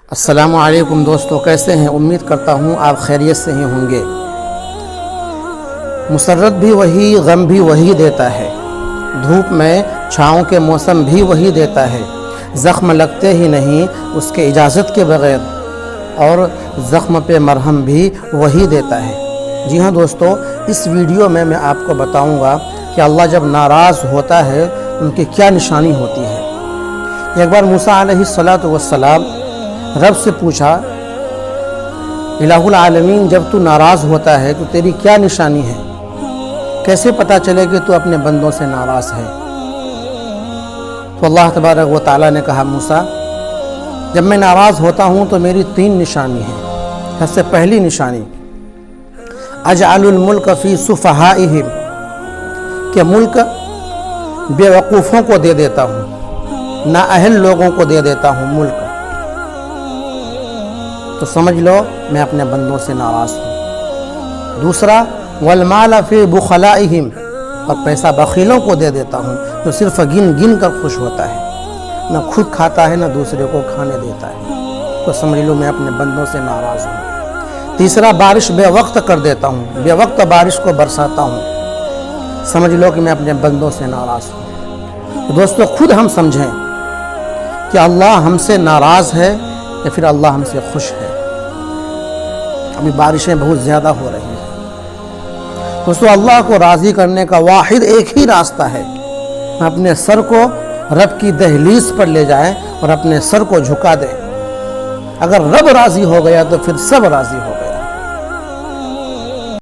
السلام علیکم دوستو، کیسے ہیں؟ امید کرتا ہوں آپ خیریت سے ہی ہوں گے۔ مسرت بھی وہی، غم بھی وہی دیتا ہے، دھوپ میں چھاؤں کے موسم بھی وہی دیتا ہے، زخم لگتے ہی نہیں اس کے اجازت کے بغیر، اور زخم پہ مرہم بھی وہی دیتا ہے۔ جی ہاں دوستو، اس ویڈیو میں آپ کو بتاؤں گا کہ اللہ جب ناراض ہوتا ہے ان کی کیا نشانی ہوتی ہے۔ ایک بار موسیٰ علیہ السلام رب سے پوچھا، الہ العالمین جب تو ناراض ہوتا ہے تو تیری کیا نشانی ہے؟ کیسے پتا چلے کہ تو اپنے بندوں سے ناراض ہے؟ تو اللہ تبارک و تعالیٰ نے کہا، موسیٰ جب میں ناراض ہوتا ہوں تو میری 3 نشانی ہیں۔ سب سے پہلی نشانی، اجعل الملک فی سفہائہم، کہ ملک بے وقوفوں کو دے دیتا ہوں، نااہل لوگوں کو دے دیتا ہوں ملک، تو سمجھ لو میں اپنے بندوں سے ناراض ہوں۔ دوسرا، والمال فی بخلائہم، اور پیسہ بخیلوں کو دے دیتا ہوں جو صرف گن گن کر خوش ہوتا ہے، نہ خود کھاتا ہے نہ دوسرے کو کھانے دیتا ہے، تو سمجھ لو میں اپنے بندوں سے ناراض ہوں۔ تیسرا، بارش بے وقت کر دیتا ہوں، بے وقت بارش کو برساتا ہوں، سمجھ لو کہ میں اپنے بندوں سے ناراض ہوں۔ تو دوستو، خود ہم سمجھیں کہ اللہ ہم سے ناراض ہے یا پھر اللہ ہم سے خوش ہے۔ ابھی بارشیں بہت زیادہ ہو رہی ہیں دوستو، اللہ کو راضی کرنے کا واحد ایک ہی راستہ ہے، اپنے سر کو رب کی دہلیز پر لے جائیں اور اپنے سر کو جھکا دیں۔ اگر رب راضی ہو گیا تو پھر سب راضی ہو گئے۔